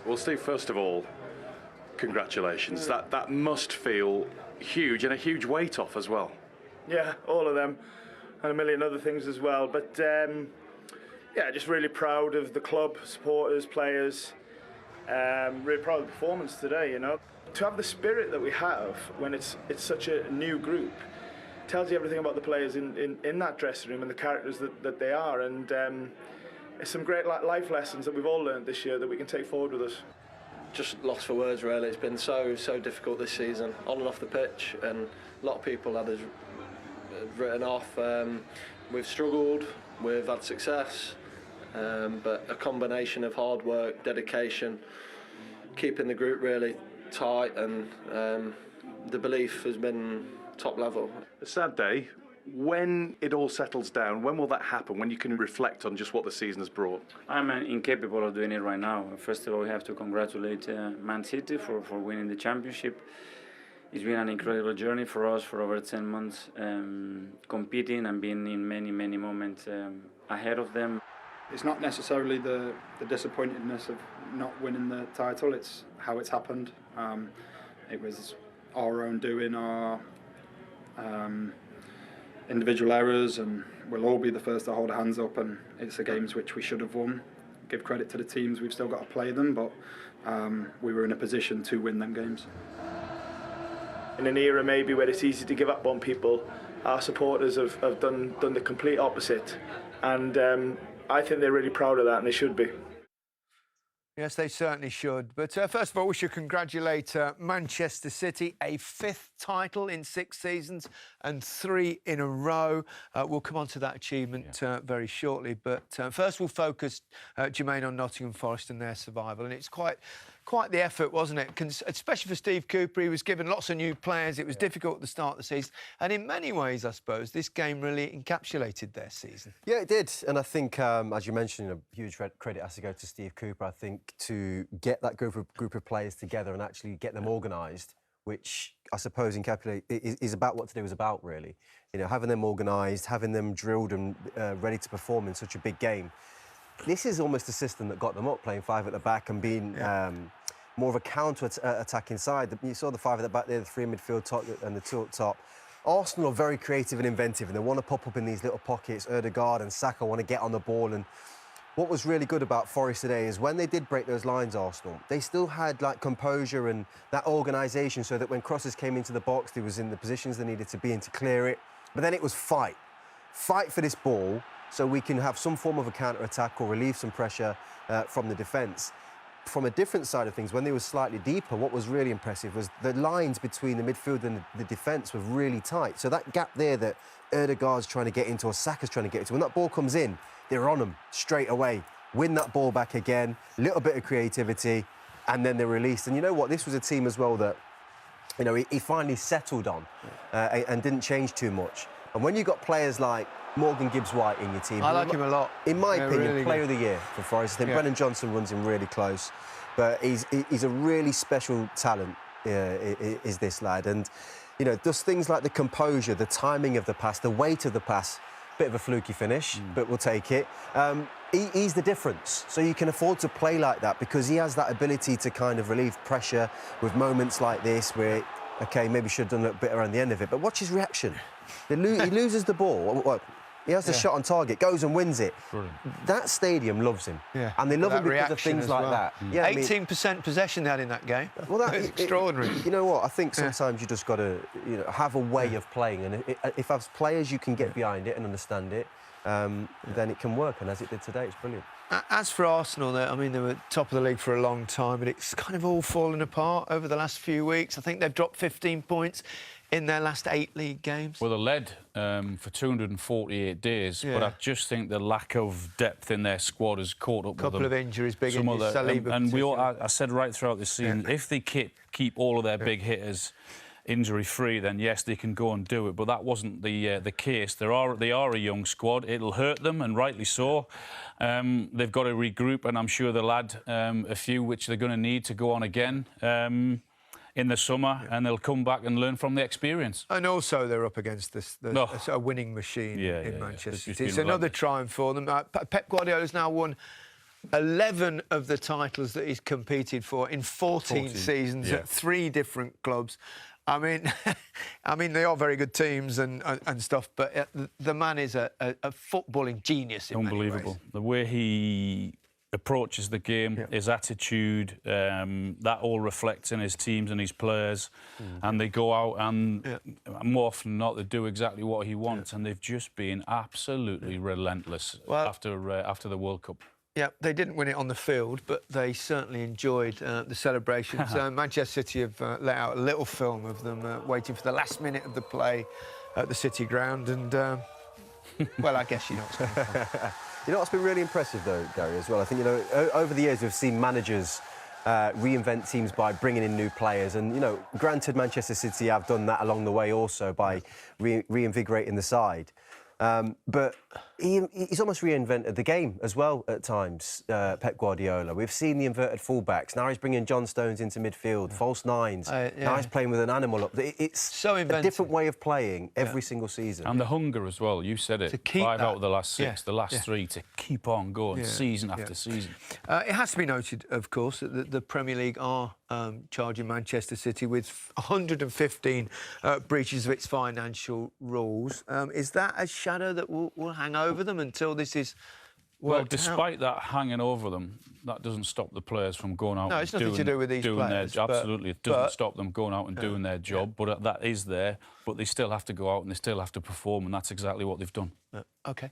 Well, Steve, first of all, congratulations. That must feel huge, and a huge weight off as well. Yeah, all of them, and a million other things as well. But yeah, just really proud of the club, supporters, players. Really proud of the performance today. You know, to have the spirit that we have when it's such a new group tells you everything about the players in that dressing room and the characters that they are. And it's some great life lessons that we've all learned this year that we can take forward with us. Just lost for words, really. It's been so difficult this season, on and off the pitch, and a lot of people had us written off. We've struggled, we've had success, but a combination of hard work, dedication, keeping the group really tight, and the belief has been top level. A sad day. When it all settles down, when will that happen? When you can reflect on just what the season has brought? I'm incapable of doing it right now. First of all, we have to congratulate Man City for winning the championship. It's been an incredible journey for us for over 10 months, competing and being in many moments ahead of them. It's not necessarily the disappointedness of not winning the title, it's how it's happened. It was our own doing, our individual errors, and we'll all be the first to hold our hands up, and it's the games which we should have won. Give credit to the teams, we've still got to play them, but we were in a position to win them games. In an era maybe where it's easy to give up on people, our supporters have done the complete opposite, and I think they're really proud of that, and they should be. Yes, they certainly should. But first of all, we should congratulate Manchester City, a 5th title in 6 seasons and 3 in a row. We'll come on to that achievement very shortly. But first, we'll focus, Jermaine, on Nottingham Forrest and their survival. And it's quite the effort, wasn't it? Especially for Steve Cooper. He was given lots of new players. It was difficult at the start of the season. And in many ways, I suppose, this game really encapsulated their season. Yeah, it did. And I think, as you mentioned, a huge credit has to go to Steve Cooper. I think to get that group of players together and actually get them organised, which I suppose is about what today was about, really. You know, having them organised, having them drilled and ready to perform in such a big game. This is almost a system that got them up, playing 5 at the back and being more of a counter-attacking side. You saw the 5 at the back there, the 3 in midfield top and the 2 up top. Arsenal are very creative and inventive, and they want to pop up in these little pockets. Ødegaard and Saka want to get on the ball. And what was really good about Forest today is when they did break those lines, Arsenal, they still had like composure and that organisation, so that when crosses came into the box, they was in the positions they needed to be in to clear it. But then it was fight for this ball, so we can have some form of a counter-attack or relieve some pressure from the defence. From a different side of things, when they were slightly deeper, what was really impressive was the lines between the midfield and the defence were really tight. So that gap there that Ødegaard's trying to get into or Saka's trying to get into, when that ball comes in, they're on them straight away. Win that ball back again, a little bit of creativity, and then they're released. And you know what? This was a team as well that, you know, he finally settled on and didn't change too much. And when you've got players like Morgan Gibbs-White in your team... I like him a lot. In my opinion, really player of the year for Forest. I think Brennan Johnson runs him really close. But he's a really special talent, is this lad. And, you know, does things like the composure, the timing of the pass, the weight of the pass, bit of a fluky finish, but we'll take it. He's the difference. So you can afford to play like that because he has that ability to kind of relieve pressure with moments like this where, OK, maybe should have done a little bit around the end of it. But watch his reaction. He loses the ball. Well, he has the shot on target, goes and wins it. Brilliant. That stadium loves him. And they love him because of things like that. Yeah, 18% possession they had in that game. Well, that's extraordinary. You know what? I think sometimes you just got to, you know, have a way of playing. And if as players you can get behind it and understand it, then it can work. And as it did today, it's brilliant. As for Arsenal, I mean, they were top of the league for a long time, but it's kind of all fallen apart over the last few weeks. I think they've dropped 15 points in their last 8 league games. Well, they led for 248 days, but I just think the lack of depth in their squad has caught up with them. A couple of injuries, big injuries, Saliba and I said right throughout the season, if they keep all of their big hitters injury-free, then yes, they can go and do it. But that wasn't the case. They are a young squad. It'll hurt them, and rightly so. They've got to regroup, and I'm sure they'll add a few which they're going to need to go on again in the summer, and they'll come back and learn from the experience. And also they're up against a winning machine in Manchester City. It's another triumph for them. Pep Guardiola's now won 11 of the titles that he's competed for in 14 seasons at 3 different clubs. I mean, they are very good teams and stuff, but the man is a footballing genius in Unbelievable. many ways. The way he approaches the game, his attitude, that all reflects in his teams and his players. And they go out and more often than not, they do exactly what he wants. And they've just been absolutely relentless after the World Cup. Yeah, they didn't win it on the field, but they certainly enjoyed the celebrations. Manchester City have let out a little film of them waiting for the last minute of the play at the City ground, and well, I guess you know what's going on. You know what's been really impressive, though, Gary, as well? I think, you know, over the years we've seen managers reinvent teams by bringing in new players, and, you know, granted, Manchester City have done that along the way also by reinvigorating the side. But he's almost reinvented the game as well at times, Pep Guardiola. We've seen the inverted fullbacks. Now he's bringing John Stones into midfield, false nines. Now he's playing with an animal up. It's so a different way of playing every single season. And the hunger as well, you said it. To keep 5 that. out of the last 6, the last 3, to keep on going season after season. It has to be noted, of course, that the Premier League are charging Manchester City with 115 breaches of its financial rules. Is that a shadow that will hang over them until this is Well, worked despite that hanging over them, that doesn't stop the players from going out. No, it's nothing to do with these players. Absolutely, it doesn't stop them going out and doing their job. But that is there. But they still have to go out and they still have to perform, and that's exactly what they've done. OK.